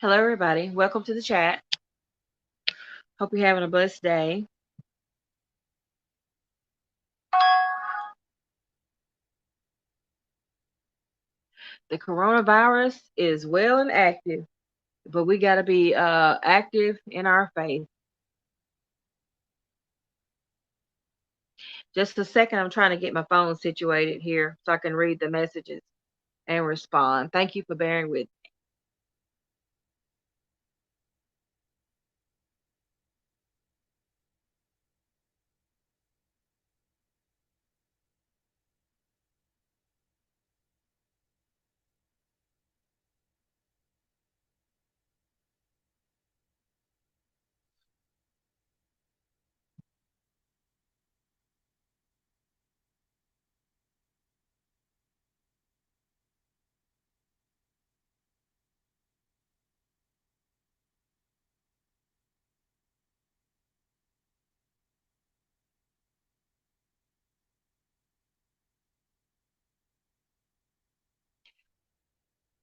Hello, everybody. Welcome to the chat. Hope you're having a blessed day. The coronavirus is well and active, but we got to be active in our faith. Just a second, I'm trying to get my phone situated here so I can read the messages and respond. Thank you for bearing with me.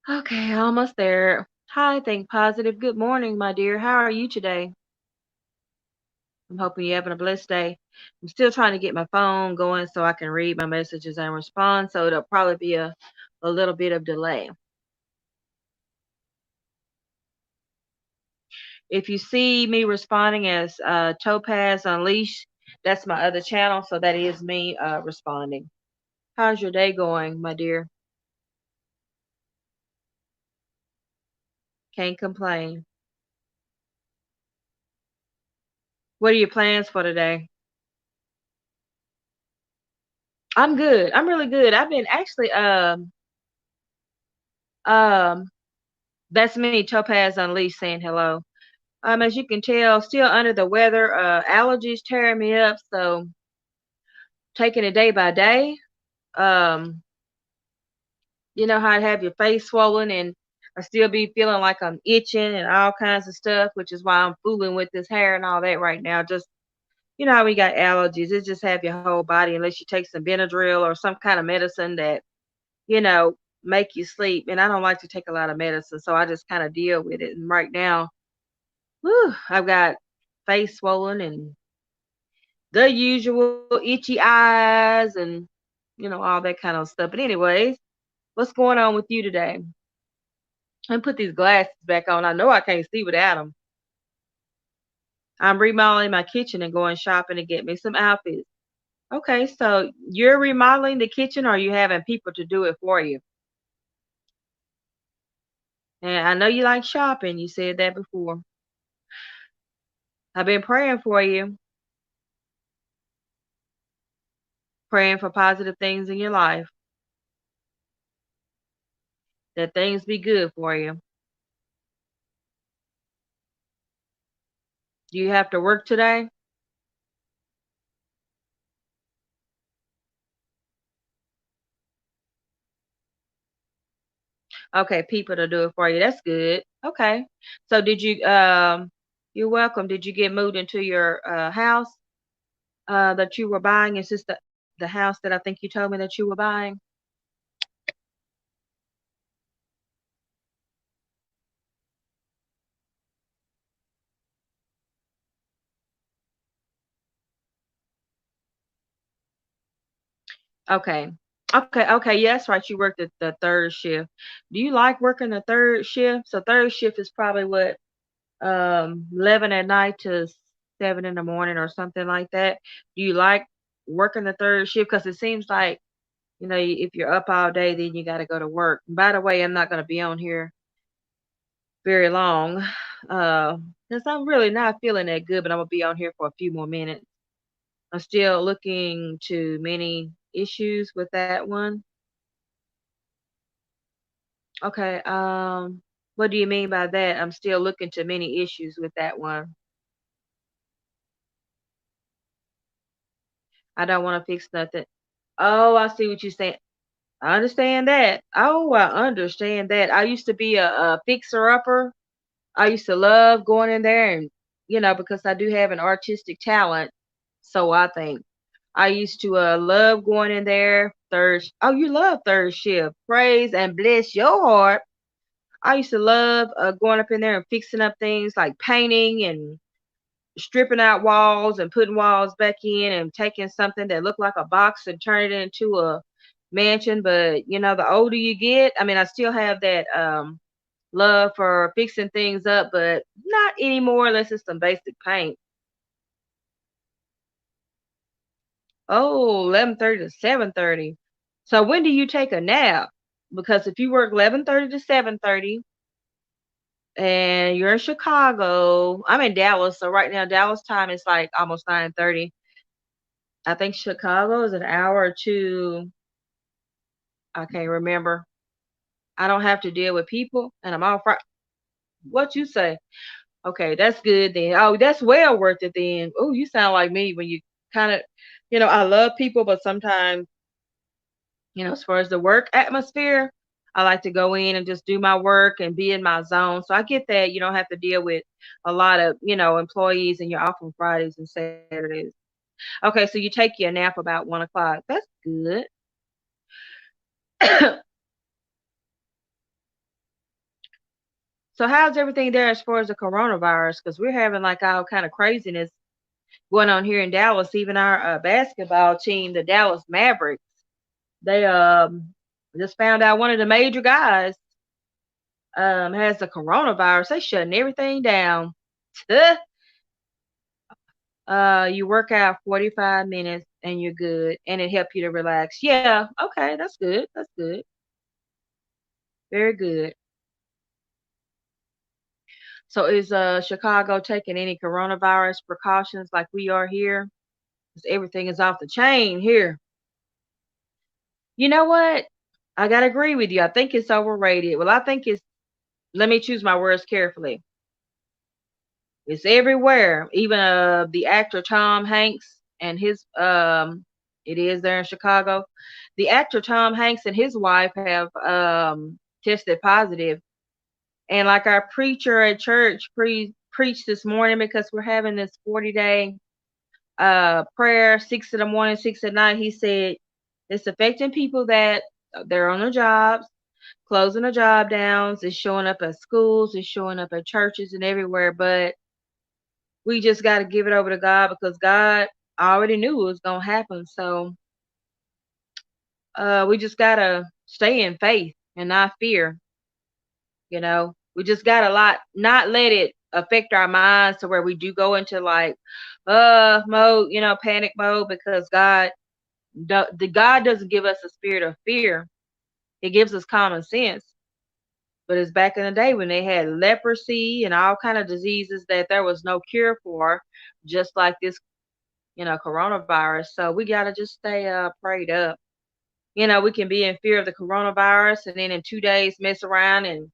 Okay, almost there. Hi, think positive. Good morning, my dear. How are you today? I'm hoping you're having a blessed day. I'm still trying to get my phone going so I can read my messages and respond. So it'll probably be a little bit of delay. If you see me responding as Topaz Unleashed, that's my other channel. So that is me responding. How's your day going, my dear? Can't complain. What are your plans for today? I'm good. I'm really good. I've been actually um that's me, Topaz Unleashed, saying hello. As you can tell, still under the weather. Allergies tearing me up, so taking it day by day. Um, you know how to have your face swollen and I still be feeling like I'm itching and all kinds of stuff, which is why I'm fooling with this hair and all that right now. Just you know how we got allergies, it just have your whole body unless you take some Benadryl or some kind of medicine that, you know, make you sleep. And I don't like to take a lot of medicine, so I just kind of deal with it. And right now, whew, I've got face swollen and the usual itchy eyes and all that kind of stuff. But anyways, what's going on with you today? And put these glasses back on. I know I can't see without them. I'm remodeling my kitchen and going shopping to get me some outfits. Okay, so you're remodeling the kitchen or are you having people to do it for you? And I know you like shopping. You said that before. I've been praying for you, praying for positive things in your life, that things be good for you. Do you have to work today? Okay, people to do it for you. That's good. Okay. So did you you're welcome. Did you get moved into your house that you were buying? Is this the house that I think you told me that you were buying? Okay. Okay. Yeah, that's right. You worked at the third shift. Do you like working the third shift? So third shift is probably what 11 at night to 7 in the morning or something like that. Do you like working the third shift? Because it seems like, if you're up all day, then you got to go to work. By the way, I'm not going to be on here very long because I'm really not feeling that good, but I'm going to be on here for a few more minutes. I'm still looking to many issues with that one. Okay. What do you mean by that? I'm still looking to many issues with that one. I don't want to fix nothing. Oh, I see what you're saying. I understand that. Oh, I understand that. I used to be a fixer upper. I used to love going in there and, because I do have an artistic talent. So I think I used to love going in there. Oh, you love third shift. Praise and bless your heart. I used to love going up in there and fixing up things like painting and stripping out walls and putting walls back in and taking something that looked like a box and turn it into a mansion. But the older you get, I mean, I still have that love for fixing things up, but not anymore unless it's some basic paint. Oh, 11:30 to 7:30. So when do you take a nap? Because if you work 11:30 to 7:30 and you're in Chicago, I'm in Dallas, so right now Dallas time is like almost 9:30. I think Chicago is an hour or two. I can't remember. I don't have to deal with people, and I'm all right. What you say? Okay, that's good then. Oh, that's well worth it then. Oh, you sound like me when you kind of, I love people, but sometimes, as far as the work atmosphere, I like to go in and just do my work and be in my zone. So I get that you don't have to deal with a lot of, employees and you're off on Fridays and Saturdays. Okay, so you take your nap about 1 o'clock. That's good. So how's everything there as far as the coronavirus? Because we're having like all kind of craziness going on here in Dallas. Even our basketball team, the Dallas Mavericks, they just found out one of the major guys has the coronavirus. They shutting everything down. You work out 45 minutes and you're good, and it help you to relax. Yeah, okay, that's good. That's good. Very good. So is Chicago taking any coronavirus precautions like we are here? 'Cause everything is off the chain here. You know what? I gotta agree with you. I think it's overrated. Well, I think it's, let me choose my words carefully. It's everywhere. Even the actor Tom Hanks and his it is there in Chicago. The actor Tom Hanks and his wife have tested positive. And like our preacher at church preached this morning, because we're having this 40-day prayer, 6 in the morning, 6 at night. He said it's affecting people that they're on their jobs, closing the job downs. It's showing up at schools, it's showing up at churches and everywhere. But we just got to give it over to God, because God already knew it was going to happen. So we just got to stay in faith and not fear. We just got to not let it affect our minds to where we do go into like mode, panic mode, because God doesn't give us a spirit of fear. He gives us common sense. But it's back in the day when they had leprosy and all kind of diseases that there was no cure for, just like this, coronavirus. So we gotta just stay prayed up. We can be in fear of the coronavirus and then in 2 days mess around and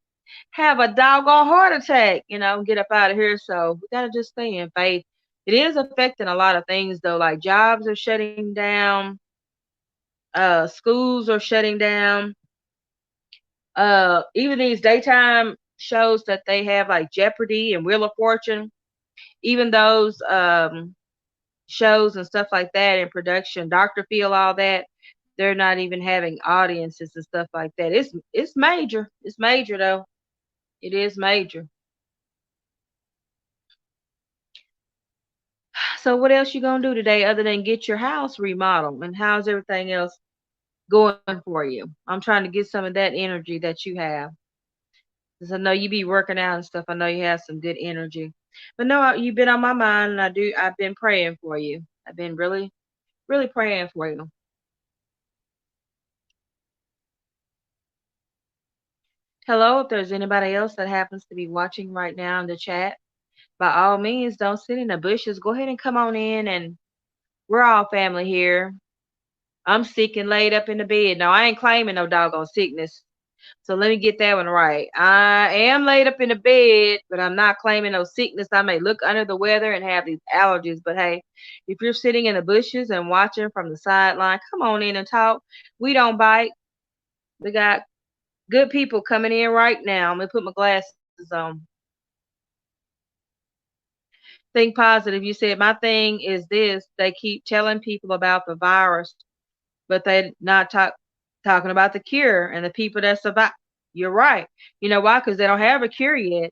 have a doggone heart attack, and get up out of here. So we gotta just stay in faith. It is affecting a lot of things though, like jobs are shutting down, schools are shutting down. Even these daytime shows that they have like Jeopardy and Wheel of Fortune, even those shows and stuff like that in production, Dr. Phil, all that, they're not even having audiences and stuff like that. It's major. It's major though. It is major. So what else you gonna do today other than get your house remodeled? And how's everything else going for you? I'm trying to get some of that energy that you have. Because I know you be working out and stuff. I know you have some good energy. But no, you've been on my mind, and I've been praying for you. I've been really, really praying for you. Hello, if there's anybody else that happens to be watching right now in the chat, by all means, don't sit in the bushes. Go ahead and come on in, and we're all family here. I'm sick and laid up in the bed. No, I ain't claiming no doggone sickness. So let me get that one right. I am laid up in the bed, but I'm not claiming no sickness. I may look under the weather and have these allergies, but hey, if you're sitting in the bushes and watching from the sideline, come on in and talk. We don't bite. We got good people coming in right now. I'm gonna put my glasses on. Think positive. You said my thing is this. They keep telling people about the virus, but they not talking about the cure and the people that survive. You're right. You know why? Because they don't have a cure yet.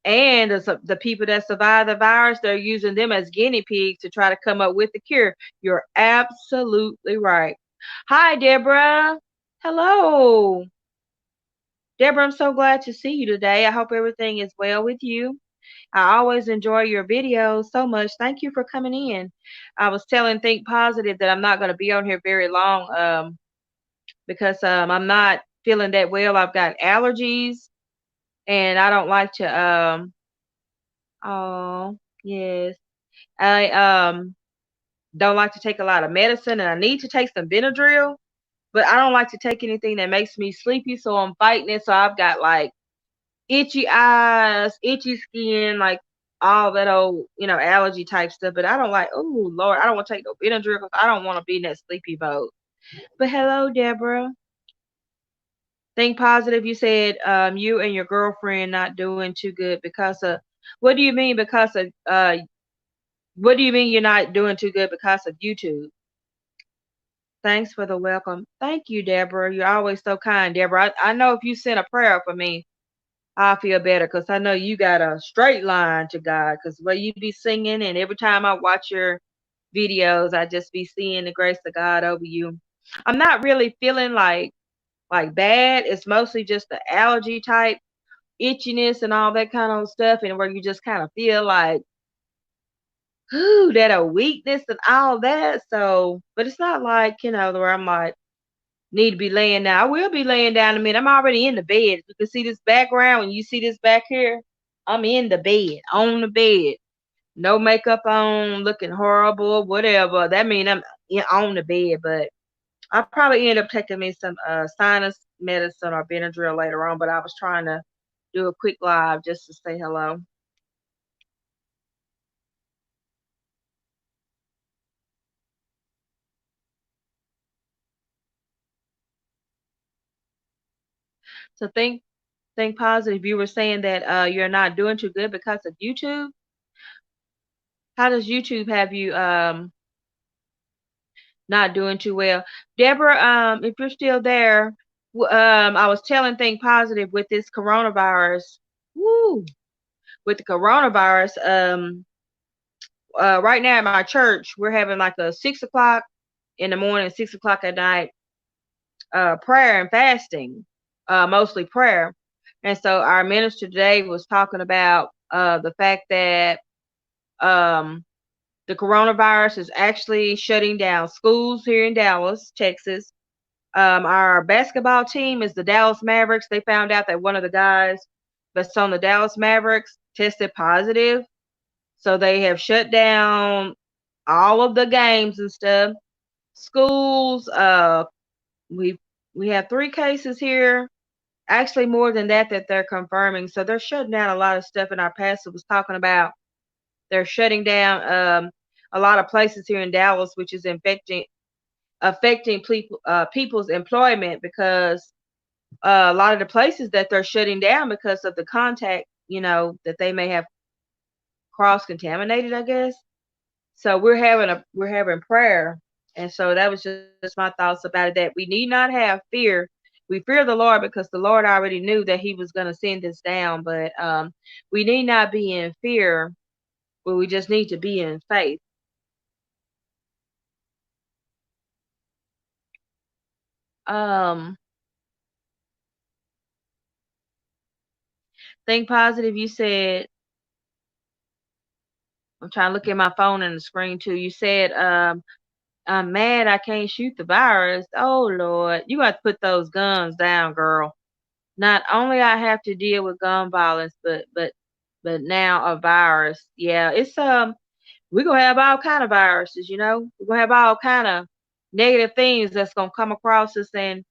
And the people that survive the virus, they're using them as guinea pigs to try to come up with the cure. You're absolutely right. Hi, Deborah. Hello. Deborah, I'm so glad to see you today. I hope everything is well with you. I always enjoy your videos so much. Thank you for coming in. I was telling Think Positive that I'm not going to be on here very long because I'm not feeling that well. I've got allergies and I don't like to oh, yes. I don't like to take a lot of medicine and I need to take some Benadryl, but I don't like to take anything that makes me sleepy, so I'm fighting it. So I've got like itchy eyes, itchy skin, like all that old, allergy type stuff. But I don't like, oh Lord, I don't want to take no Benadryl because I don't want to be in that sleepy mode. But hello, Deborah. Think positive. You said you and your girlfriend not doing too good because of, what do you mean because of, what do you mean you're not doing too good because of YouTube? Thanks for the welcome. Thank you, Deborah. You're always so kind, Deborah. I know if you send a prayer for me, I feel better because I know you got a straight line to God. Because where you be singing, and every time I watch your videos, I just be seeing the grace of God over you. I'm not really feeling like bad. It's mostly just the allergy type itchiness and all that kind of stuff, and where you just kind of feel like, ooh, that a weakness and all that. So, but it's not like where I'm like need to be laying down. I will be laying down in a minute. I'm already in the bed. You can see this background. When you see this back here, I'm in the bed, on the bed. No makeup on, looking horrible, whatever. That mean I'm on the bed, but I'll probably end up taking me some sinus medicine or Benadryl later on, but I was trying to do a quick live just to say hello. So think positive. You were saying that you're not doing too good because of YouTube. How does YouTube have you not doing too well? Deborah, if you're still there, I was telling Think Positive with this coronavirus. Woo! With the coronavirus, right now at my church, we're having like a 6 o'clock in the morning, 6 o'clock at night, prayer and fasting, mostly prayer. And so our minister today was talking about the fact that um, the coronavirus is actually shutting down schools here in Dallas, Texas. Our basketball team is the Dallas Mavericks. They found out that one of the guys that's on the Dallas Mavericks tested positive. So they have shut down all of the games and stuff. Schools, we we have 3 cases here. Actually, more than that they're confirming. So they're shutting down a lot of stuff. And our pastor was talking about they're shutting down a lot of places here in Dallas, which is affecting people's employment because a lot of the places that they're shutting down because of the contact, that they may have cross contaminated, I guess. So we're having prayer, and so that was just my thoughts about it. That we need not have fear. We fear the Lord because the Lord already knew that He was going to send this down, but we need not be in fear, but we just need to be in faith. Um, think positive. You said I'm trying to look at my phone and the screen too. You said I'm mad I can't shoot the virus. Oh Lord, you got to put those guns down, girl. Not only I have to deal with gun violence, but now a virus. Yeah, it's we're gonna have all kind of viruses, We're gonna have all kind of negative things that's gonna come across us, and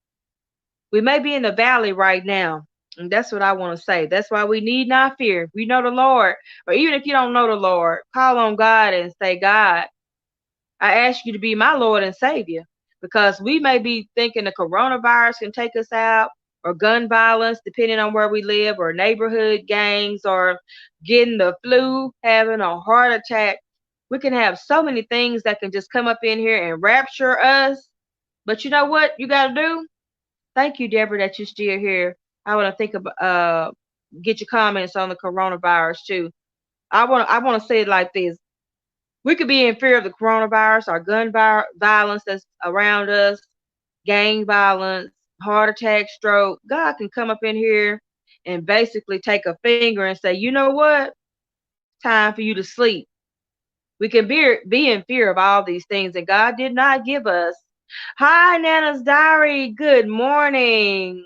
We may be in the valley right now. And that's what I want to say. That's why we need not fear. If we know the Lord, or even if you don't know the Lord, call on God and say, God, I ask you to be my Lord and Savior. Because we may be thinking the coronavirus can take us out, or gun violence, depending on where we live, or neighborhood gangs, or getting the flu, having a heart attack. We can have so many things that can just come up in here and rapture us. But you know what you got to do? Thank you, Deborah, that you're still here. I want to think about get your comments on the coronavirus too. I want to say it like this: we could be in fear of the coronavirus or gun violence that's around us, gang violence, heart attack, stroke. God can come up in here and basically take a finger and say, you know what? Time for you to sleep. We can be in fear of all these things, and God did not give us. Hi, Nana's Diary. Good morning.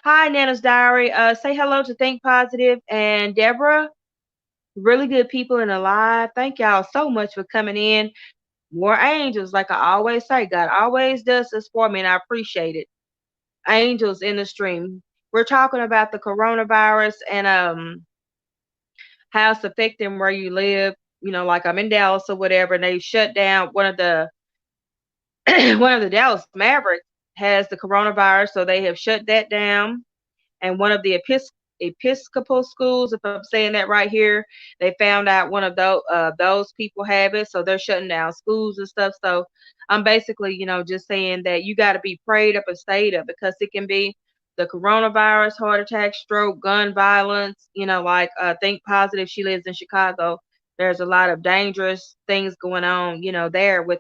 Hi, Nana's Diary. Say hello to Think Positive and Deborah. Really good people in the live. Thank y'all so much for coming in. More angels, like I always say, God always does this for me, and I appreciate it. Angels in the stream. We're talking about the coronavirus and how it's affecting where you live. You know, like I'm in Dallas or whatever, and they shut down one of the one of the Dallas Mavericks has the coronavirus, so they have shut that down. And one of the Episcopal schools, if I'm saying that right here, they found out one of those people have it, so they're shutting down schools and stuff. So I'm basically, just saying that you got to be prayed up and stayed up, because it can be the coronavirus, heart attack, stroke, gun violence. Like Think Positive, she lives in Chicago. There's a lot of dangerous things going on, there with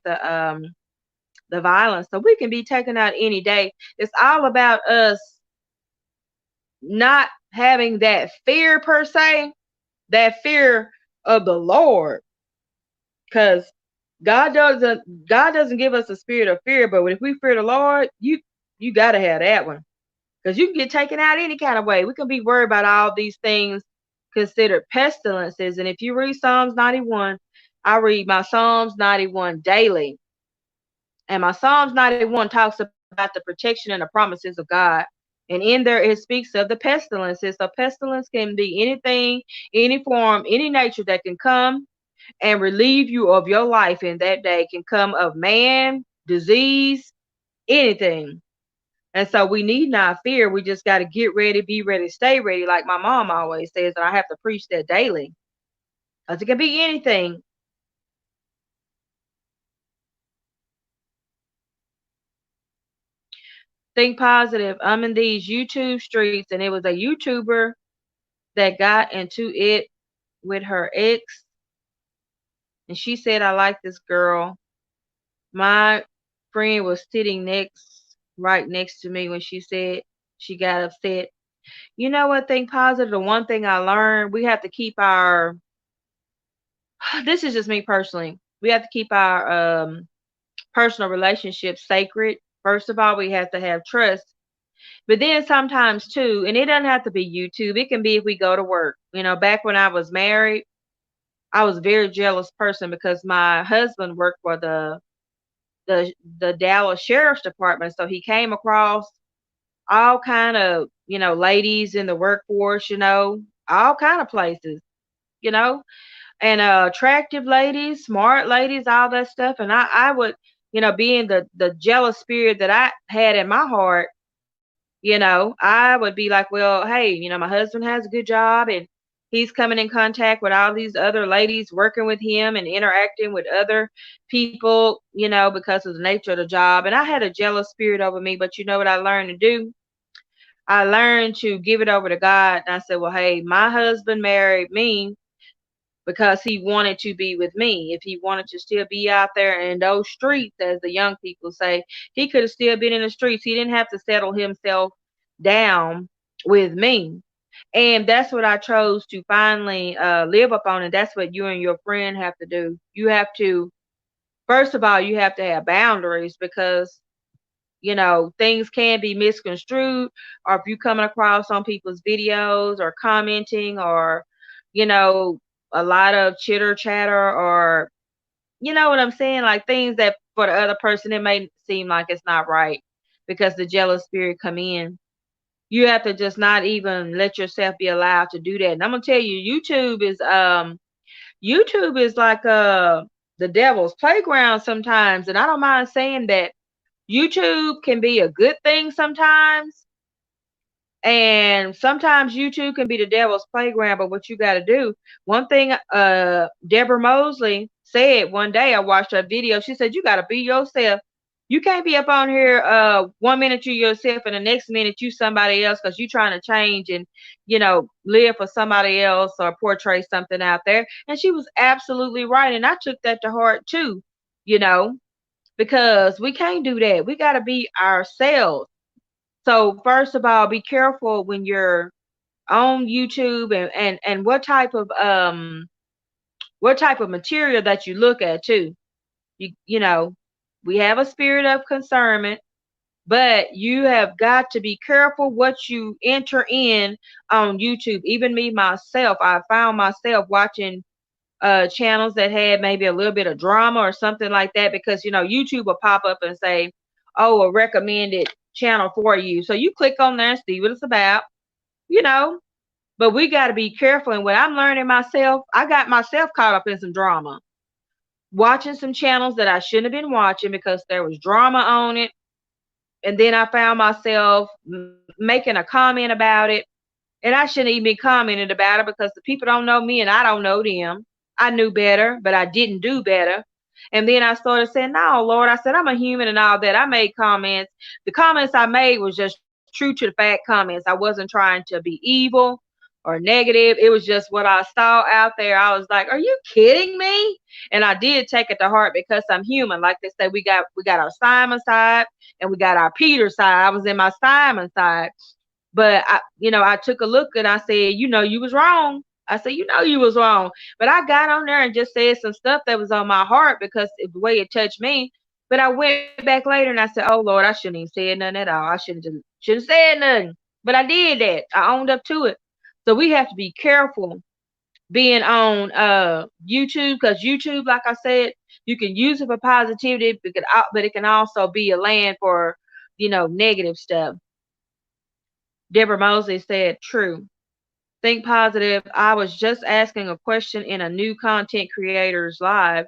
the violence. So we can be taken out any day. It's all about us not having that fear per se, that fear of the Lord. Because God doesn't give us a spirit of fear, but if we fear the Lord, you gotta have that one. Because you can get taken out any kind of way. We can be worried about all these things considered pestilences. And if you read Psalms 91, I read my Psalms 91 daily. And my Psalms 91 talks about the protection and the promises of God. And in there, it speaks of the pestilences. So, pestilence can be anything, any form, any nature that can come and relieve you of your life in that day. It can come of man, disease, anything. And so, we need not fear. We just got to get ready, be ready, stay ready, like my mom always says. And I have to preach that daily. Because it can be anything. Think Positive. I'm in these YouTube streets, and it was a YouTuber that got into it with her ex, and she said, I like this girl. My friend was sitting right next to me when she said she got upset. You know what? Think Positive. The one thing I learned, we have to keep our, this is just me personally, we have to keep our personal relationships sacred. First of all, we have to have trust. But then sometimes too, and it doesn't have to be YouTube, it can be if we go to work. Back when I was married, I was a very jealous person because my husband worked for the Dallas Sheriff's Department, so he came across all kind of ladies in the workforce, all kind of places, you know, and attractive ladies, smart ladies, all that stuff, and I would being the jealous spirit that I had in my heart. I would be like, well, hey, my husband has a good job, and he's coming in contact with all these other ladies working with him and interacting with other people, because of the nature of the job. And I had a jealous spirit over me, but you know what I learned to do? I learned to give it over to God. And I said, well, hey, my husband married me because he wanted to be with me. If he wanted to still be out there in those streets, as the young people say, he could have still been in the streets. He didn't have to settle himself down with me. And that's what I chose to finally live upon. And that's what you and your friend have to do. You have to, first of all, you have to have boundaries, because things can be misconstrued, or if you coming across on people's videos or commenting, or you know a lot of chitter chatter, or you know what I'm saying, like things that for the other person it may seem like it's not right, because the jealous spirit come in. You have to just not even let yourself be allowed to do that. And I'm gonna tell you, YouTube is like the devil's playground sometimes, and I don't mind saying that. YouTube can be a good thing sometimes, and sometimes YouTube can be the devil's playground. But what you got to do, one thing, Deborah Mosley said one day, I watched her video. She said, "You got to be yourself. You can't be up on here 1 minute you yourself and the next minute you somebody else because you trying to change and live for somebody else or portray something out there." And she was absolutely right, and I took that to heart too. You know, because we can't do that. We got to be ourselves. So first of all, be careful when you're on YouTube, and what type of material that you look at too. You know, we have a spirit of concernment, but you have got to be careful what you enter in on YouTube. Even me myself, I found myself watching channels that had maybe a little bit of drama or something like that, because YouTube will pop up and say, "Oh, a recommended channel for you." So you click on there and see what it's about, you know. But we got to be careful. And what I'm learning myself, I got myself caught up in some drama, watching some channels that I shouldn't have been watching because there was drama on it. And then I found myself making a comment about it. And I shouldn't even be commenting about it because the people don't know me and I don't know them. I knew better, but I didn't do better. And then I started saying, "No, Lord," I said, "I'm a human and all that." I made comments. The comments I made was just true to the fact comments. I wasn't trying to be evil or negative. It was just what I saw out there. I was like, "Are you kidding me?" And I did take it to heart because I'm human. Like they say, we got our Simon side and we got our Peter side. I was in my Simon side. But I took a look and I said, "You was wrong." I said, "You was wrong." But I got on there and just said some stuff that was on my heart because the way it touched me. But I went back later and I said, "Oh Lord, I shouldn't even said nothing at all. I shouldn't said nothing." But I did that. I owned up to it. So we have to be careful being on YouTube, because YouTube, like I said, you can use it for positivity, but it can also be a land for negative stuff. Deborah Mosley said, "True. Think positive. I was just asking a question in a new content creators live,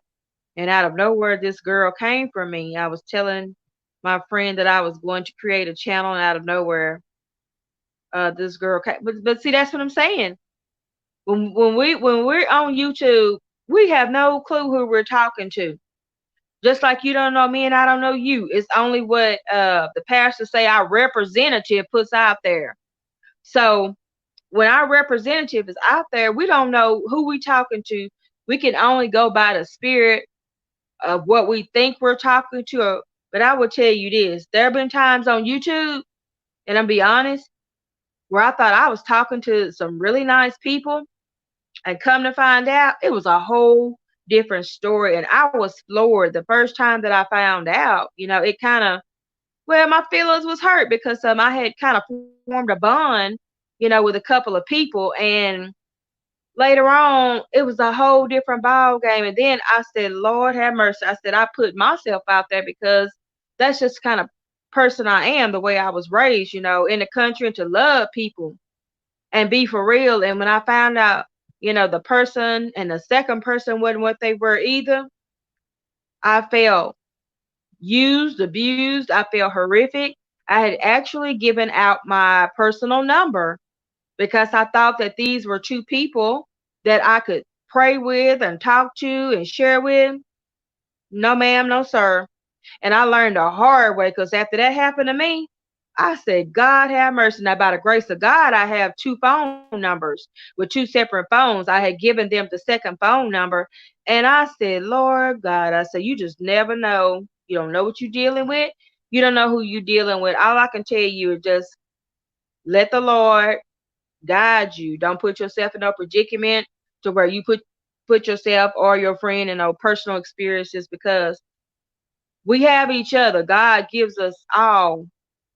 and out of nowhere, this girl came from me. I was telling my friend that I was going to create a channel, and out of nowhere, this girl came." But see, that's what I'm saying. When we're on YouTube, we have no clue who we're talking to. Just like you don't know me and I don't know you. It's only what the pastor say our representative puts out there. So when our representative is out there, we don't know who we talking to. We can only go by the spirit of what we think we're talking to. But I will tell you this: there have been times on YouTube, and I'll be honest, where I thought I was talking to some really nice people, and come to find out, it was a whole different story. And I was floored the first time that I found out. It kind of, well, my feelings was hurt because I had kind of formed a bond, with a couple of people, and later on, it was a whole different ball game. And then I said, "Lord have mercy." I said, I put myself out there because that's just kind of person I am, the way I was raised, in the country, and to love people and be for real. And when I found out, the person and the second person wasn't what they were either, I felt used, abused. I felt horrific. I had actually given out my personal number because I thought that these were two people that I could pray with and talk to and share with. No, ma'am, no, sir. And I learned the hard way, because after that happened to me, I said, "God have mercy." Now, by the grace of God, I have two phone numbers with two separate phones. I had given them the second phone number. And I said, "Lord God," I said, "you just never know. You don't know what you're dealing with. You don't know who you're dealing with. All I can tell you is just let the Lord guide you. Don't put yourself in no predicament to where you put yourself or your friend in no personal experiences, because we have each other. God gives us all,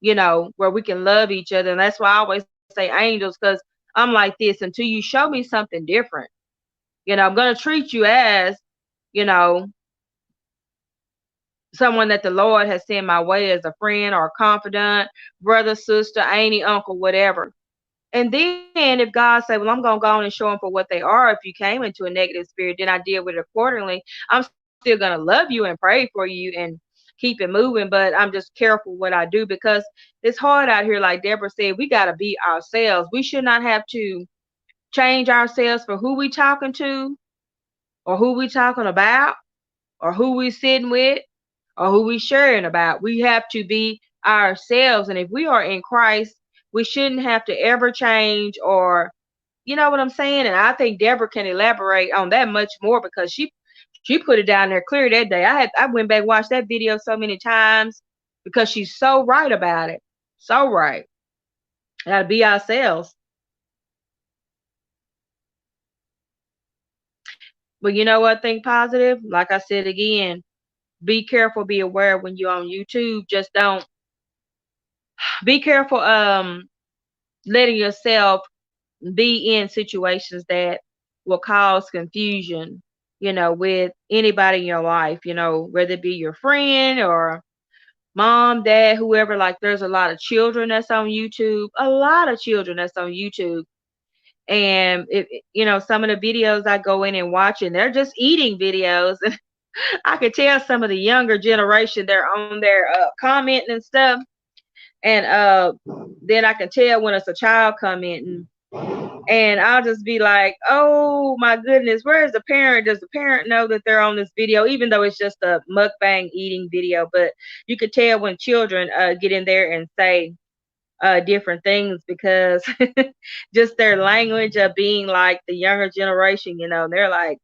where we can love each other. And that's why I always say angels, because I'm like this until you show me something different. I'm going to treat you as, you know, someone that the Lord has sent my way as a friend or a confidant, brother, sister, auntie, uncle, whatever. And then if God said, well, I'm going to go on and show them for what they are. If you came into a negative spirit, then I deal with it accordingly. I'm still going to love you and pray for you and keep it moving, but I'm just careful what I do because it's hard out here. Like Deborah said, we got to be ourselves. We should not have to change ourselves for who we talking to or who we talking about or who we sitting with or who we sharing about. We have to be ourselves. And if we are in Christ, we shouldn't have to ever change or, you know what I'm saying? And I think Deborah can elaborate on that much more because she put it down there clear that day. I went back and watched that video so many times because she's so right about it. So right. Gotta be ourselves. But you know what? Think positive. Like I said again, be careful, be aware when you're on YouTube. Just don't be careful letting yourself be in situations that will cause confusion, with anybody in your life, whether it be your friend or mom, dad, whoever. Like there's a lot of children that's on YouTube, a lot of children that's on YouTube. And some of the videos I go in and watch, and they're just eating videos. And I could tell some of the younger generation, they're on there commenting and stuff. And then I can tell when it's a child commenting. And I'll just be like, oh my goodness, where is the parent? Does the parent know that they're on this video, even though it's just a mukbang eating video? But you could tell when children get in there and say different things because just their language of being like the younger generation, they're like,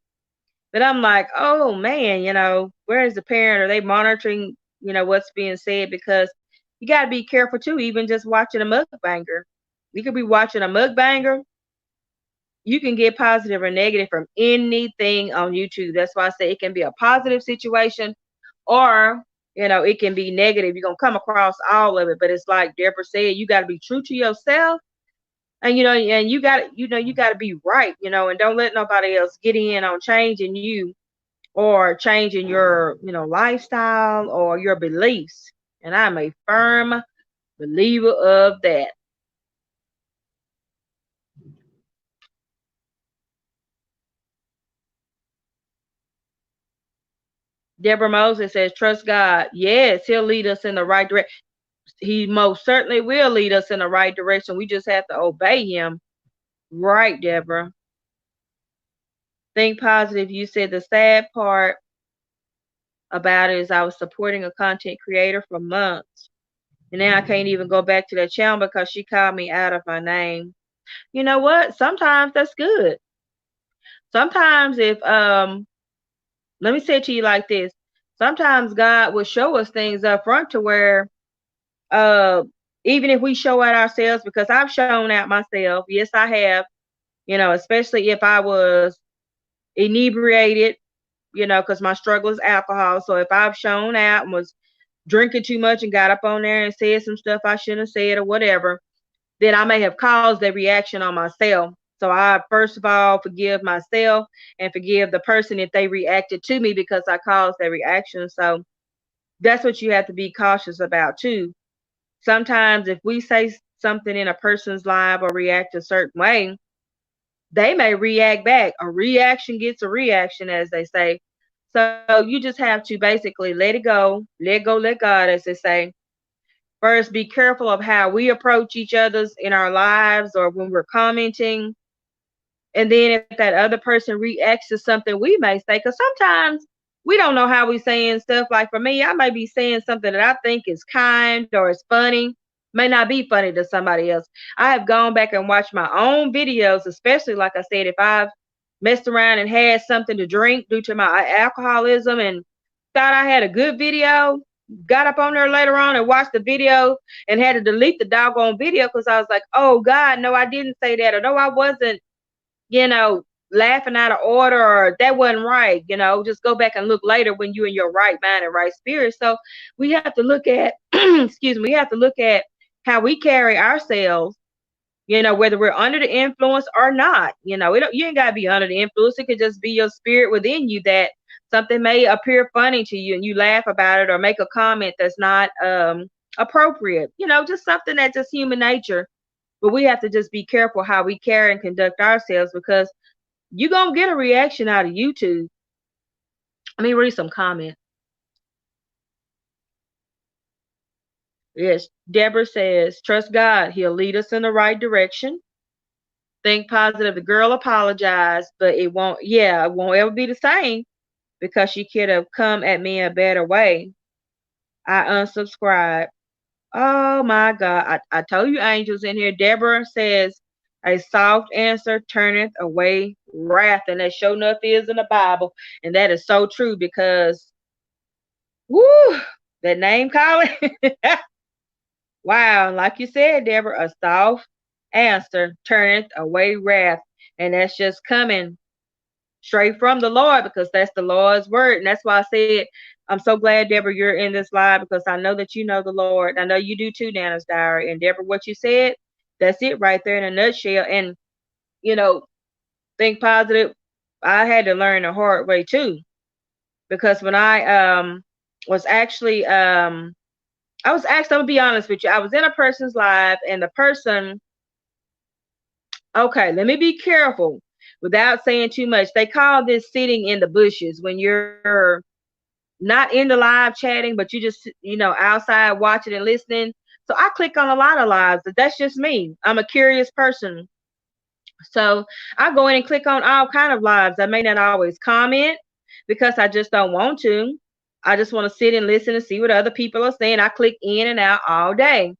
but I'm like, oh man, where is the parent? Are they monitoring, what's being said? Because you got to be careful too, even just watching a mukbanger. You could be watching a mukbanger. You can get positive or negative from anything on YouTube. That's why I say it can be a positive situation or, it can be negative. You're going to come across all of it. But it's like Deborah said, you got to be true to yourself. And, and you got to be right, and don't let nobody else get in on changing you or changing your, lifestyle or your beliefs. And I'm a firm believer of that. Deborah Moses says, trust God. Yes, he'll lead us in the right direction. He most certainly will lead us in the right direction. We just have to obey him. Right, Deborah. Think positive. You said the sad part about it is I was supporting a content creator for months. And now I can't even go back to that channel because she called me out of my name. You know what? Sometimes that's good. Sometimes if let me say it to you like this. Sometimes God will show us things up front to where uh even if we show out ourselves, because I've shown out myself. Yes, I have, especially if I was inebriated, because my struggle is alcohol. So if I've shown out and was drinking too much and got up on there and said some stuff I shouldn't have said or whatever, then I may have caused a reaction on myself. So I first of all forgive myself and forgive the person if they reacted to me because I caused their reaction. So that's what you have to be cautious about too. Sometimes if we say something in a person's live or react a certain way, they may react back. A reaction gets a reaction, as they say. So you just have to basically let it go, let God, as they say. First, be careful of how we approach each other's in our lives or when we're commenting. And then if that other person reacts to something we may say, because sometimes we don't know how we saying stuff. Like for me, I may be saying something that I think is kind or is funny, may not be funny to somebody else. I have gone back and watched my own videos, especially like I said, if I've messed around and had something to drink due to my alcoholism and thought I had a good video, got up on there later on and watched the video and had to delete the doggone video because I was like, oh God, no, I didn't say that, or no, I wasn't, laughing out of order, or that wasn't right. Just go back and look later when you're in your right mind and right spirit. So we have to look at excuse me, we have to look at how we carry ourselves, whether we're under the influence or not. You ain't gotta be under the influence. It could just be your spirit within you that Something may appear funny to you and you laugh about it or make a comment that's not appropriate. Just something that's just human nature. But we have to just be careful how we carry and conduct ourselves because you're going to get a reaction out of YouTube. Let me read some comments. Yes, Deborah says, trust God. He'll lead us in the right direction. Think positive. The girl apologized, but it won't ever be the same because she could have come at me a better way. I unsubscribed. Oh my God. I told you angels in here. Deborah says, a soft answer turneth away wrath. And that sure enough is in the Bible. And that is so true because, whoo, that name calling. Wow. Like you said, Deborah, a soft answer turneth away wrath. And that's just coming straight from the Lord because that's the Lord's word. And that's why I said, I'm so glad, Deborah, you're in this live because I know that you know the Lord. I know you do too, Nana's Diary. And Deborah, what you said, that's it right there in a nutshell. And, think positive. I had to learn the hard way too because when I was actually I was actually, I'm gonna be honest with you, I was in a person's live and the person, okay, let me be careful without saying too much. They call this sitting in the bushes when you're not in the live chatting, but you just, outside watching and listening. So I click on a lot of lives, but that's just me. I'm a curious person. So I go in and click on all kind of lives. I may not always comment because I just don't want to. I just want to sit and listen and see what other people are saying. I click in and out all day.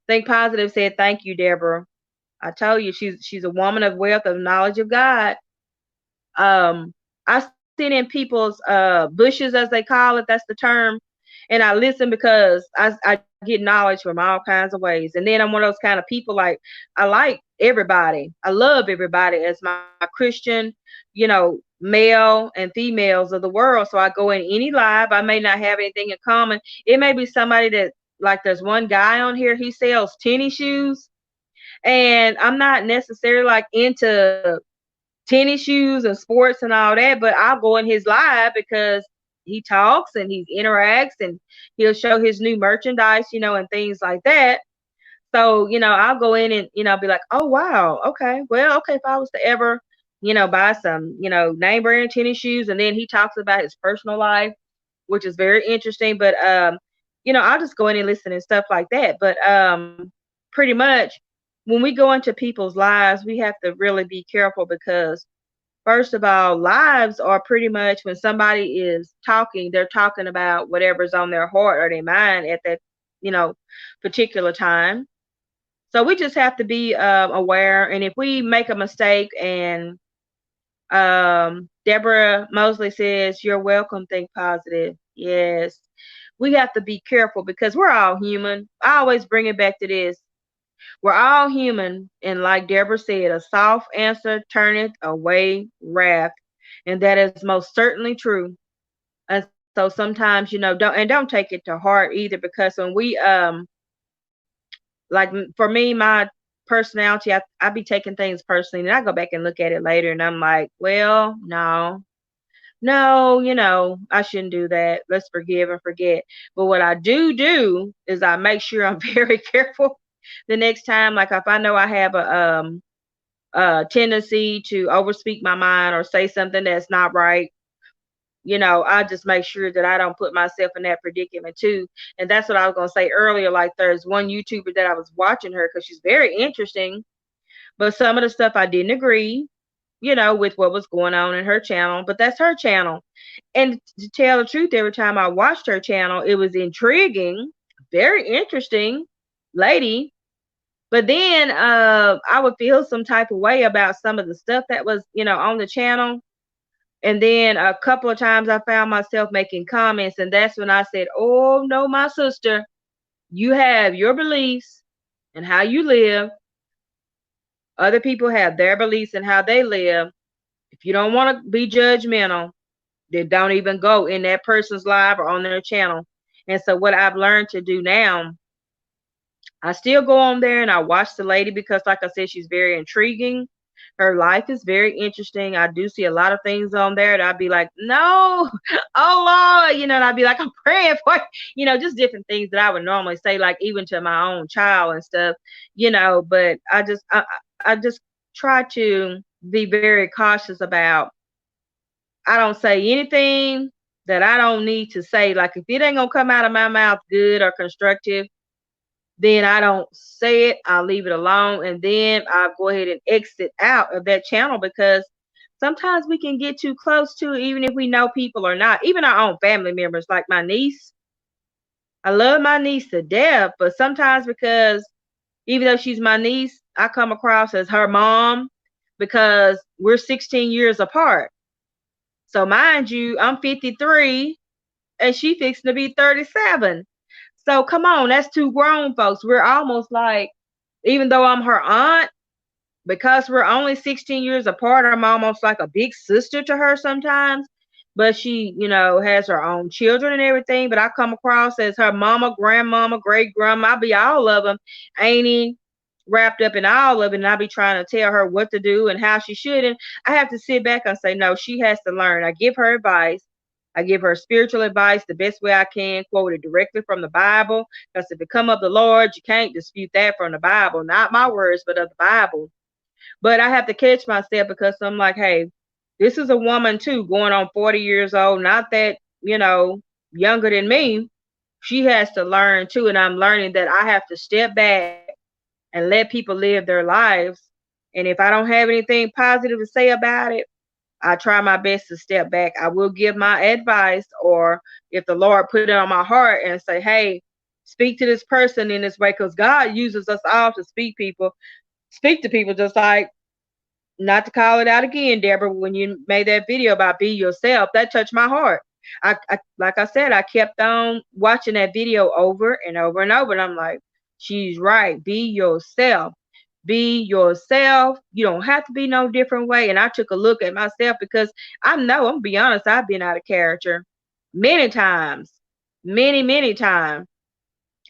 Think Positive said, thank you, Deborah. I told you she's a woman of wealth of knowledge of God. I sit in people's bushes, as they call it. That's the term. And I listen because I get knowledge from all kinds of ways. And then I'm one of those kind of people, like, I like everybody. I love everybody as my Christian, male and females of the world. So I go in any live. I may not have anything in common. It may be somebody that, like, there's one guy on here, he sells tennis shoes. And I'm not necessarily like into tennis shoes and sports and all that, but I'll go in his live because he talks and he interacts and he'll show his new merchandise, and things like that. So, I'll go in and, be like, oh, wow. Okay. Well, okay. If I was to ever, buy some, name brand tennis shoes, and then he talks about his personal life, which is very interesting. But, I'll just go in and listen and stuff like that. But pretty much when we go into people's lives, we have to really be careful because, first of all, lives are pretty much when somebody is talking, they're talking about whatever's on their heart or their mind at that, particular time. So we just have to be aware. And if we make a mistake, and Deborah Mosley says, you're welcome, think positive. Yes, we have to be careful because we're all human. I always bring it back to this. We're all human, and like Deborah said, a soft answer turneth away wrath, and that is most certainly true. And so sometimes, don't take it to heart either, because when we like for me, my personality, I be taking things personally, and I go back and look at it later, and I'm like, well, no, I shouldn't do that. Let's forgive and forget. But what I do is I make sure I'm very careful the next time. Like if I know I have a tendency to overspeak my mind or say something that's not right, I just make sure that I don't put myself in that predicament too. And that's what I was going to say earlier. Like there's one YouTuber that I was watching her because she's very interesting, but some of the stuff I didn't agree, with what was going on in her channel, but that's her channel. And to tell the truth, every time I watched her channel, it was intriguing, very interesting lady. But then I would feel some type of way about some of the stuff that was, on the channel. And then a couple of times I found myself making comments, and that's when I said, oh no, my sister, you have your beliefs and how you live. Other people have their beliefs and how they live. If you don't want to be judgmental, then don't even go in that person's live or on their channel. And so what I've learned to do now, I still go on there and I watch the lady because, like I said, she's very intriguing. Her life is very interesting. I do see a lot of things on there that I'd be like, no, oh Lord, and I'd be like, I'm praying for you, just different things that I would normally say, like even to my own child and stuff, but I just try to be very cautious about. I don't say anything that I don't need to say. Like if it ain't gonna come out of my mouth good or constructive, then I don't say it. I'll leave it alone, and then I'll go ahead and exit out of that channel, because sometimes we can get too close to it, even if we know people or not. Even our own family members, like my niece. I love my niece to death, but sometimes, because even though she's my niece, I come across as her mom because we're 16 years apart. So mind you, I'm 53 and she fixing to be 37. So come on, that's two grown folks. We're almost like, even though I'm her aunt, because we're only 16 years apart, I'm almost like a big sister to her sometimes. But she, has her own children and everything. But I come across as her mama, grandmama, great grandma. I be all of them, ain't wrapped up in all of it. And I be trying to tell her what to do and how she should. And I have to sit back and say, no, she has to learn. I give her advice. I give her spiritual advice the best way I can, quoted directly from the Bible. Because if it come of the Lord, you can't dispute that from the Bible. Not my words, but of the Bible. But I have to catch myself, because I'm like, hey, this is a woman too, going on 40 years old, not that, younger than me. She has to learn too. And I'm learning that I have to step back and let people live their lives. And if I don't have anything positive to say about it, I try my best to step back. I will give my advice, or if the Lord put it on my heart and say, hey, speak to this person in this way, because God uses us all to speak to people, just like, not to call it out again, Deborah, when you made that video about be yourself, that touched my heart. I like I said, I kept on watching that video over and over and over, and I'm like, she's right. Be yourself. Be yourself. You don't have to be no different way. And I took a look at myself, because I'm gonna be honest, I've been out of character many times, many times.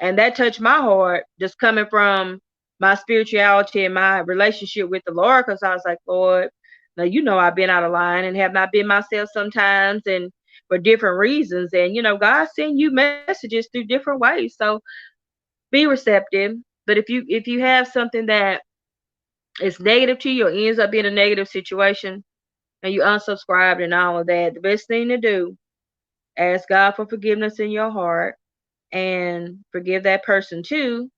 And that touched my heart, just coming from my spirituality and my relationship with the Lord, because I was like, Lord, now I've been out of line and have not been myself sometimes, and for different reasons. And God send you messages through different ways. So be receptive. But if you have something that is negative to you, or ends up being a negative situation, and you unsubscribed and all of that, the best thing to do, ask God for forgiveness in your heart, and forgive that person too,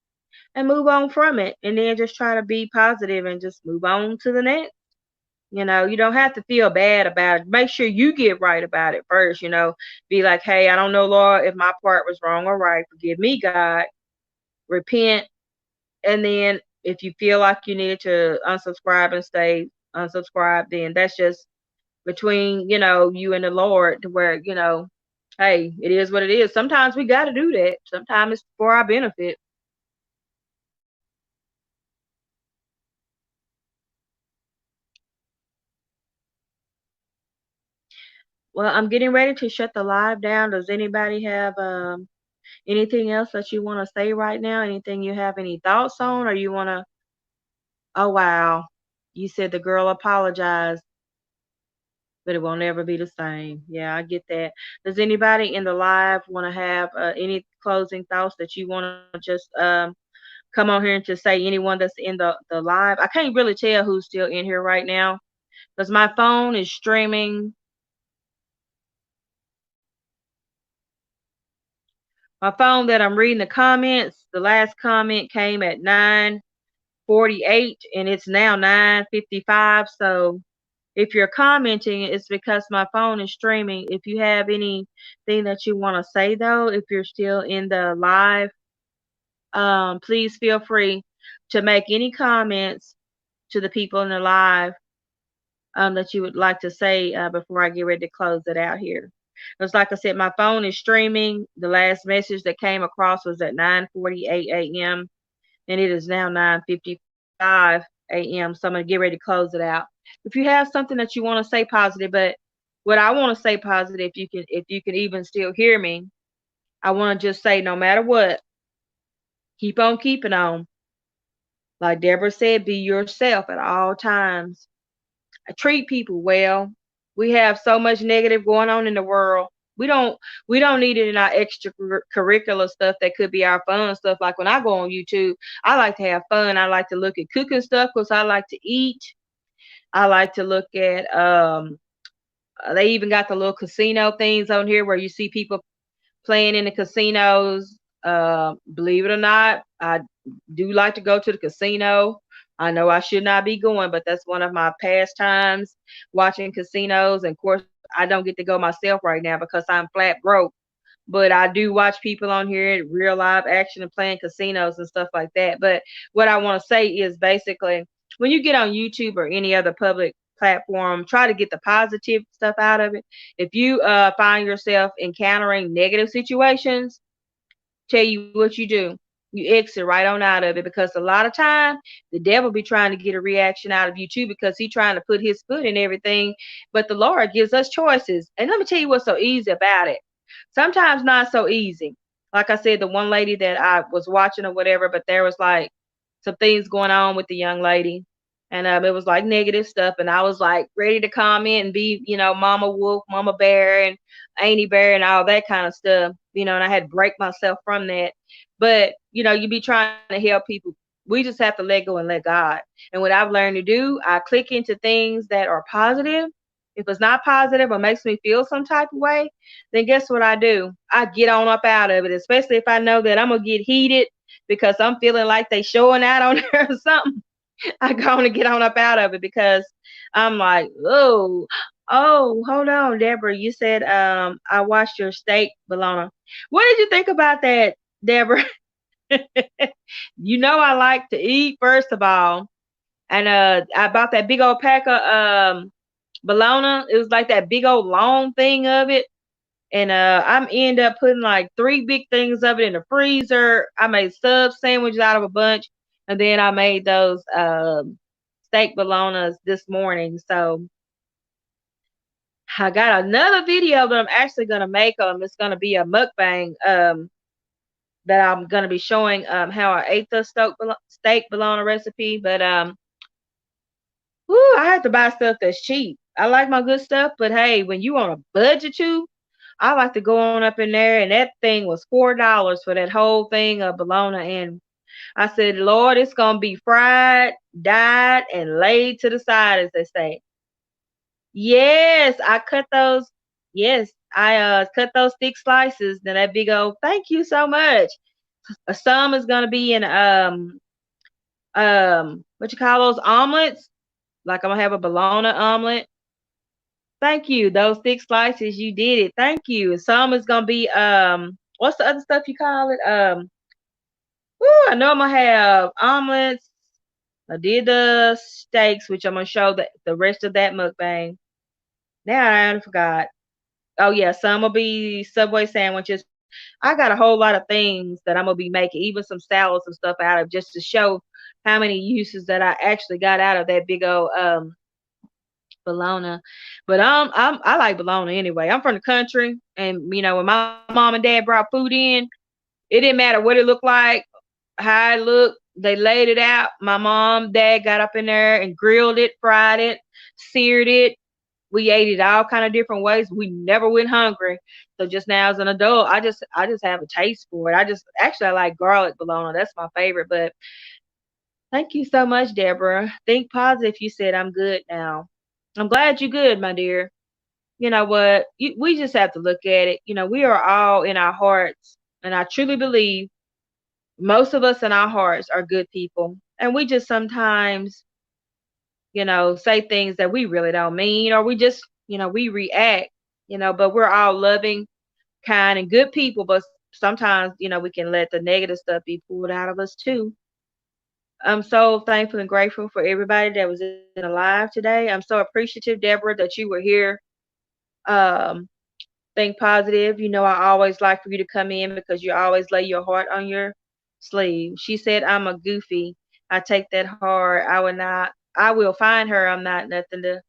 and move on from it. And then just try to be positive and just move on to the next. You don't have to feel bad about it. Make sure you get right about it first. Be like, hey, I don't know, Lord, if my part was wrong or right. Forgive me, God. Repent. And then if you feel like you need to unsubscribe and stay unsubscribed, then that's just between, you and the Lord, to where, hey, it is what it is. Sometimes we got to do that. Sometimes it's for our benefit. Well, I'm getting ready to shut the live down. Does anybody have anything else that you want to say right now? Anything you have any thoughts on, or you want to? Oh wow, you said the girl apologized, but it won't ever be the same. Yeah, I get that. Does anybody in the live want to have any closing thoughts that you want to just come on here and just say? Anyone that's in the live, I can't really tell who's still in here right now, because my phone is streaming. My phone that I'm reading the comments, the last comment came at 9:48 and it's now 9:55. So if you're commenting, it's because my phone is streaming. If you have anything that you want to say though, if you're still in the live, please feel free to make any comments to the people in the live that you would like to say before I get ready to close it out here. Because like I said, my phone is streaming. The last message that came across was at 9:48 a.m. and it is now 9:55 a.m. So I'm going to get ready to close it out. If you have something that you want to say positive, but what I want to say positive, if you can even still hear me, I want to just say, no matter what, keep on keeping on. Like Deborah said, be yourself at all times. Treat people well. We have so much negative going on in the world. We don't we don't need it in our extracurricular stuff that could be our fun stuff. Like when I go on YouTube, I like to have fun. I like to look at cooking stuff because I like to eat. I like to look at they even got the little casino things on here where you see people playing in the casinos. Believe it or not, I do like to go to the casino. I know I should not be going, but that's one of my pastimes, watching casinos. And of course, I don't get to go myself right now because I'm flat broke. But I do watch people on here, real live action and playing casinos and stuff like that. But what I want to say is basically when you get on YouTube or any other public platform, try to get the positive stuff out of it. If you find yourself encountering negative situations, tell you what you do. You exit right on out of it because a lot of time the devil be trying to get a reaction out of you too because he trying to put his foot in everything. But the Lord gives us choices. And let me tell you what's so easy about it. Sometimes not so easy. Like I said, the one lady that I was watching or whatever, but there was like some things going on with the young lady. And it was like negative stuff. And I was like ready to comment and be, Mama Wolf, Mama Bear, and Auntie Bear, and all that kind of stuff, and I had to break myself from that. But, you be trying to help people. We just have to let go and let God. And what I've learned to do, I click into things that are positive. If it's not positive or makes me feel some type of way, then guess what I do? I get on up out of it, especially if I know that I'm going to get heated because I'm feeling like they showing out on there or something. I go on and get on up out of it because I'm like, oh, hold on, Deborah. You said I watched your steak bologna. What did you think about that, Deborah? I like to eat first of all, and I bought that big old pack of bologna. It was like that big old long thing of it. And I'm end up putting like 3 big things of it in the freezer. I made sub sandwiches out of a bunch, and then I made those steak bolognas this morning. So I got another video that I'm actually gonna make. It's gonna be a mukbang that I'm gonna be showing how I ate the steak bologna recipe. But I had to buy stuff that's cheap. I like my good stuff, but hey, when you on a budget too, I like to go on up in there, and that thing was $4 for that whole thing of bologna. And I said, Lord, it's gonna be fried, dyed, and laid to the side, as they say. Yes, I cut those. Yes, I cut those thick slices. Then that big old thank you so much. Some is gonna be in what you call those omelets? Like I'm gonna have a bologna omelet. Thank you. Those thick slices, you did it. Thank you. Some is gonna be what's the other stuff you call it? I know I'm gonna have omelets. I did the steaks, which I'm gonna show the rest of that mukbang. Now I forgot. Oh yeah, some will be Subway sandwiches. I got a whole lot of things that I'm gonna be making, even some salads and stuff out of just to show how many uses that I actually got out of that big old bologna. But I like bologna anyway. I'm from the country, and when my mom and dad brought food in, it didn't matter what it looked like, how it looked. They laid it out. My mom, dad got up in there and grilled it, fried it, seared it. We ate it all kind of different ways. We never went hungry. So just now as an adult, I just have a taste for it. I like garlic bologna. That's my favorite. But thank you so much, Deborah. Think positive. You said I'm good now. I'm glad you're good, my dear. You know what? We just have to look at it. We are all in our hearts, and I truly believe most of us in our hearts are good people, and we just sometimes say things that we really don't mean, or we just, we react, but we're all loving, kind, and good people. But sometimes, we can let the negative stuff be pulled out of us too. I'm so thankful and grateful for everybody that was in the live today. I'm so appreciative, Deborah, that you were here. Um, think positive. I always like for you to come in because you always lay your heart on your sleeve. She said, I'm a goofy. I take that hard. I will find her. I'm not nothing to,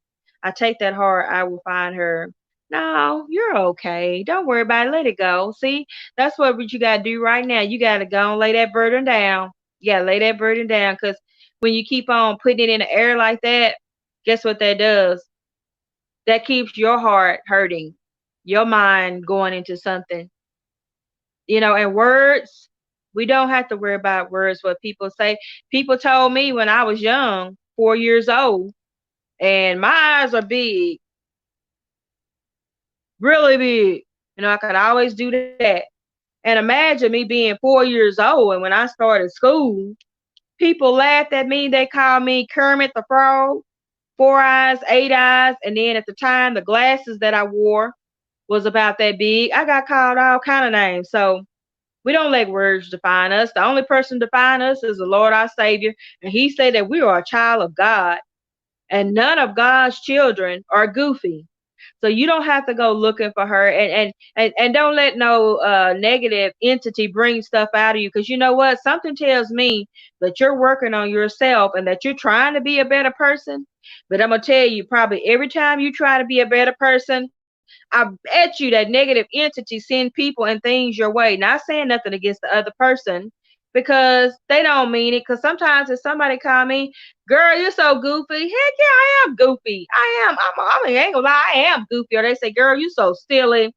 I take that hard. I will find her. No, you're okay. Don't worry about it. Let it go. See, that's what you got to do right now. You got to go and lay that burden down. You got to lay that burden down because when you keep on putting it in the air like that, guess what that does? That keeps your heart hurting, your mind going into something. And words, we don't have to worry about words, what people say. People told me when I was young, 4 years old, and my eyes are big, really big. I could always do that. And imagine me being 4 years old, and when I started school, people laughed at me. They called me Kermit the Frog, four eyes, eight eyes, and then at the time, the glasses that I wore was about that big. I got called all kind of names. So we don't let words define us. The only person define us is the Lord our Savior, and He said that we are a child of God, and none of God's children are goofy. So you don't have to go looking for her, and don't let no negative entity bring stuff out of you, because you know what? Something tells me that you're working on yourself and that you're trying to be a better person. But I'm gonna tell you, probably every time you try to be a better person, I bet you that negative entity send people and things your way. Not saying nothing against the other person, because they don't mean it. Because sometimes if somebody call me, girl, you're so goofy. Heck yeah, I am goofy. I mean, I ain't gonna lie, I am goofy. Or they say, girl, you so silly.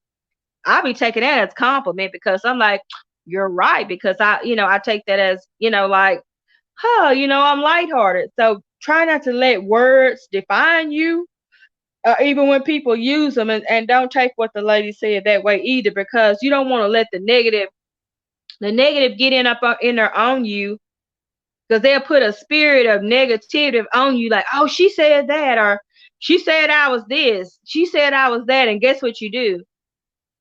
I'll be taking that as compliment, because I'm like, you're right. Because I take that as, like, I'm lighthearted. So try not to let words define you, even when people use them, and don't take what the lady said that way either, because you don't want to let the negative get in there on you, because they'll put a spirit of negativity on you, like, oh, she said that, or she said I was this, she said I was that, and guess what you do?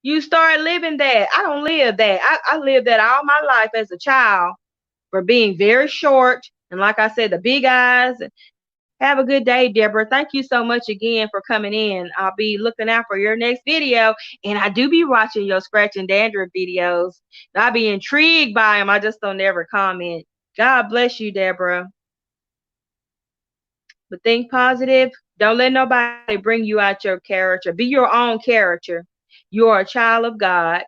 You start living that. I don't live that. I lived that all my life as a child, for being very short, and like I said, the big eyes. Have a good day, Deborah. Thank you so much again for coming in. I'll be looking out for your next video, and I do be watching your scratch and dandruff videos. I'll be intrigued by them. I just don't ever comment. God bless you, Deborah. But think positive. Don't let nobody bring you out your character. Be your own character. You are a child of God,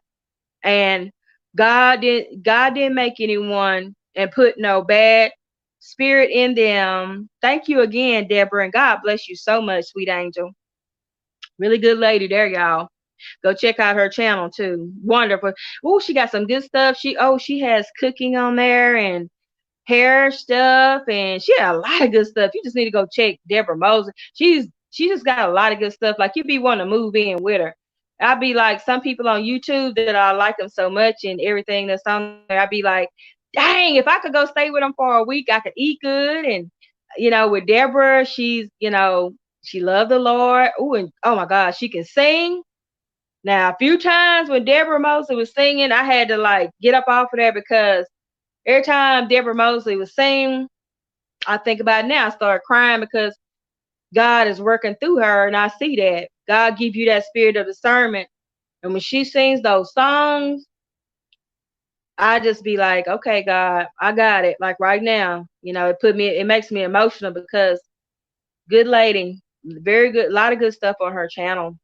and God didn't make anyone and put no bad spirit in them. Thank you again, Deborah, and God bless you so much, sweet angel. Really good lady there, y'all. Go check out her channel too. Wonderful. Oh, she got some good stuff. She has cooking on there, and hair stuff, and she had a lot of good stuff. You just need to go check Deborah Moses. She just got a lot of good stuff. Like, you be wanting to move in with her. I'd be like, some people on YouTube that I like them so much and everything that's on there, I'd be like, dang, if I could go stay with them for a week, I could eat good. And with Deborah, she loved the Lord. Oh, and oh my God, she can sing. Now, a few times when Deborah Moses was singing, I had to like get up off of there, because every time Deborah Mosley was singing, I think about it now, I start crying, because God is working through her, and I see that. God give you that spirit of discernment. And when she sings those songs, I just be like, okay, God, I got it. Like right now, it makes me emotional, because good lady, very good, a lot of good stuff on her channel.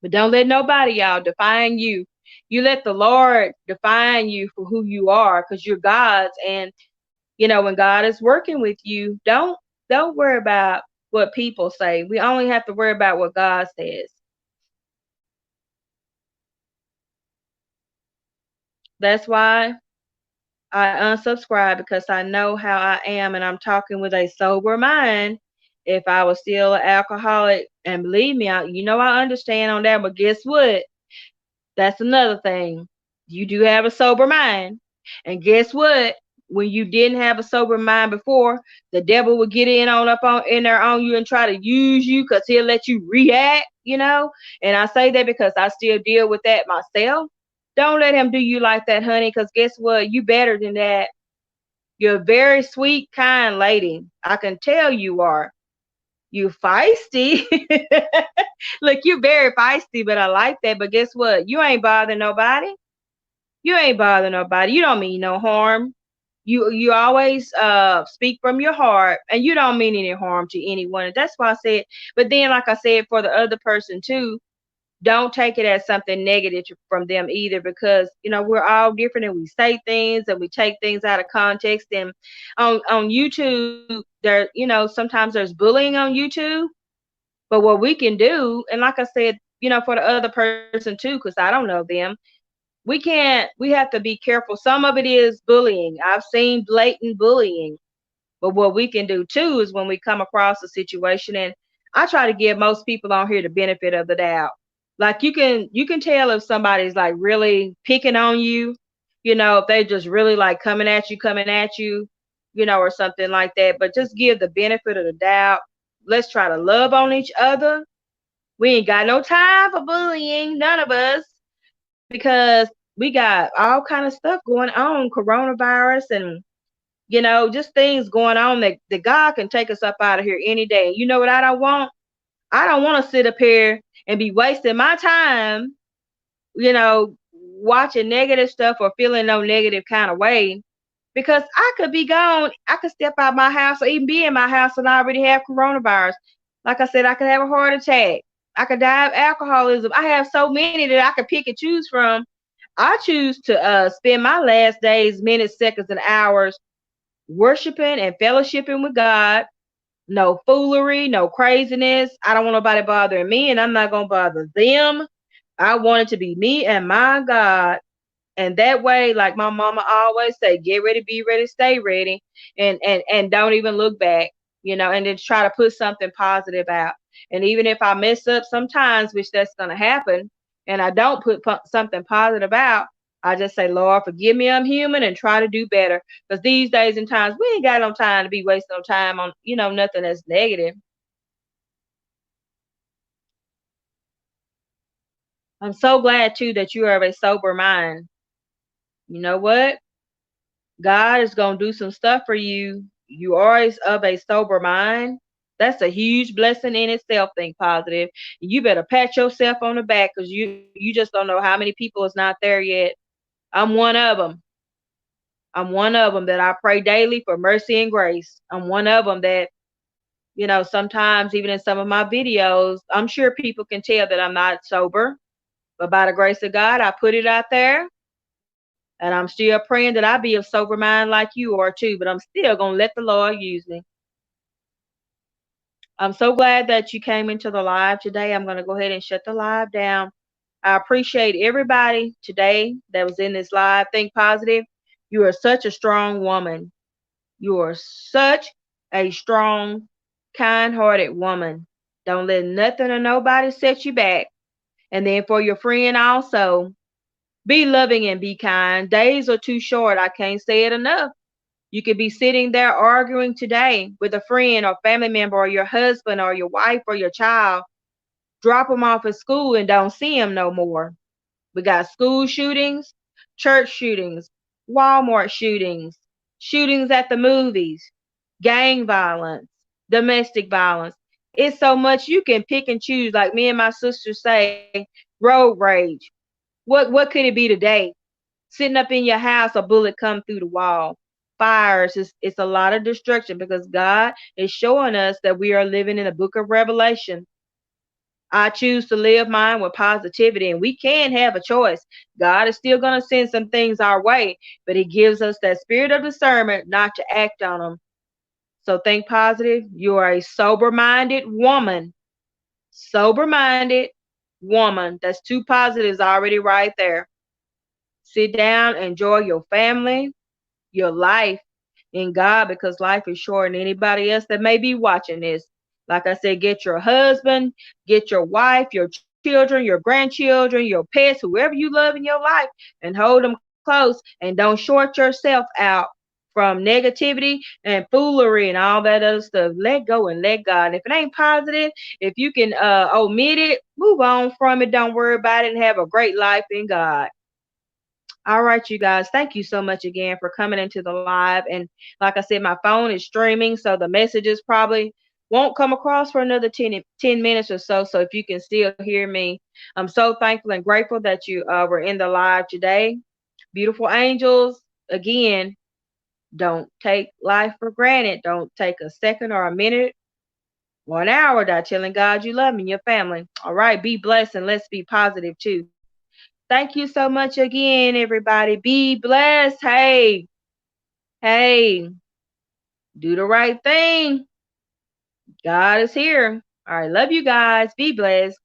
But don't let nobody, y'all, define you. You let the Lord define you for who you are, because you're God's. And when God is working with you, don't worry about what people say. We only have to worry about what God says. That's why I unsubscribe, because I know how I am, and I'm talking with a sober mind. If I was still an alcoholic, and believe me, I understand on that, but guess what? That's another thing. You do have a sober mind. And guess what? When you didn't have a sober mind before, the devil would get in there on you and try to use you, because he'll let you react. And I say that because I still deal with that myself. Don't let him do you like that, honey, because guess what? You better than that. You're a very sweet, kind lady. I can tell you are. You feisty. Look, you very feisty, but I like that. But guess what? You ain't bothering nobody. You ain't bothering nobody. You don't mean no harm. You always speak from your heart, and you don't mean any harm to anyone. And that's why I said. But then, like I said, for the other person too, don't take it as something negative from them either, because we're all different and we say things and we take things out of context. And on YouTube, there sometimes there's bullying on YouTube. But what we can do, and like I said, for the other person too, because I don't know them, we have to be careful. Some of it is bullying. I've seen blatant bullying. But what we can do too is when we come across a situation, and I try to give most people on here the benefit of the doubt. Like you can tell if somebody's like really picking on you, if they just really like coming at you, or something like that. But just give the benefit of the doubt. Let's try to love on each other. We ain't got no time for bullying, none of us, because we got all kind of stuff going on, coronavirus and just things going on that God can take us up out of here any day. You know what I don't want? I don't want to sit up here and be wasting my time, watching negative stuff or feeling no negative kind of way. Because I could be gone. I could step out my house or even be in my house and I already have coronavirus. Like I said, I could have a heart attack. I could die of alcoholism. I have so many that I could pick and choose from. I choose to spend my last days, minutes, seconds, and hours worshiping and fellowshipping with God. No foolery, no craziness. I don't want nobody bothering me, and I'm not going to bother them. I want it to be me and my God. And that way, like my mama always say, get ready, be ready, stay ready, and don't even look back, and then try to put something positive out. And even if I mess up sometimes, which that's gonna happen, and I don't put something positive out, I just say, Lord, forgive me, I'm human, and try to do better. Because these days and times, we ain't got no time to be wasting no time on, nothing that's negative. I'm so glad too that you are of a sober mind. You know what? God is going to do some stuff for you. You are of a sober mind. That's a huge blessing in itself. Think positive. You better pat yourself on the back, because you just don't know how many people is not there yet. I'm one of them. I'm one of them that I pray daily for mercy and grace. I'm one of them that, sometimes even in some of my videos, I'm sure people can tell that I'm not sober. But by the grace of God, I put it out there. And I'm still praying that I be of sober mind like you are too. But I'm still going to let the Lord use me. I'm so glad that you came into the live today. I'm going to go ahead and shut the live down. I appreciate everybody today that was in this live. Think positive. You are such a strong woman. You are such a strong, kind-hearted woman. Don't let nothing or nobody set you back. And then for your friend also, be loving and be kind. Days are too short. I can't say it enough. You could be sitting there arguing today with a friend or family member or your husband or your wife or your child. Drop them off at school and don't see them no more. We got school shootings, church shootings, Walmart shootings, shootings at the movies, gang violence, domestic violence. It's so much you can pick and choose. Like me and my sister say, road rage. What could it be today? Sitting up in your house, a bullet come through the wall. Fires, it's a lot of destruction, because God is showing us that we are living in the book of Revelation. I choose to live mine with positivity, and we can have a choice. God is still going to send some things our way, but He gives us that spirit of discernment not to act on them. So think positive. You are a sober-minded woman. Sober-minded woman. That's two positives already right there. Sit down, enjoy your family, your life in God, because life is short. And anybody else that may be watching this, like I said, get your husband, get your wife, your children, your grandchildren, your pets, whoever you love in your life, and hold them close, and don't short yourself out from negativity and foolery and all that other stuff. Let go and let God. And if it ain't positive, if you can omit it, move on from it. Don't worry about it, and have a great life in God. All right, you guys, thank you so much again for coming into the live. And like I said, my phone is streaming, so the messages probably won't come across for another 10 minutes or so. So if you can still hear me, I'm so thankful and grateful that you were in the live today. Beautiful angels, again, don't take life for granted. Don't take a second or a minute 1 hour without telling God you love him and your family. All right, be blessed and let's be positive too. Thank you so much again, everybody. Be blessed. Hey, hey, do the right thing. God is here. All right, love you guys. Be blessed.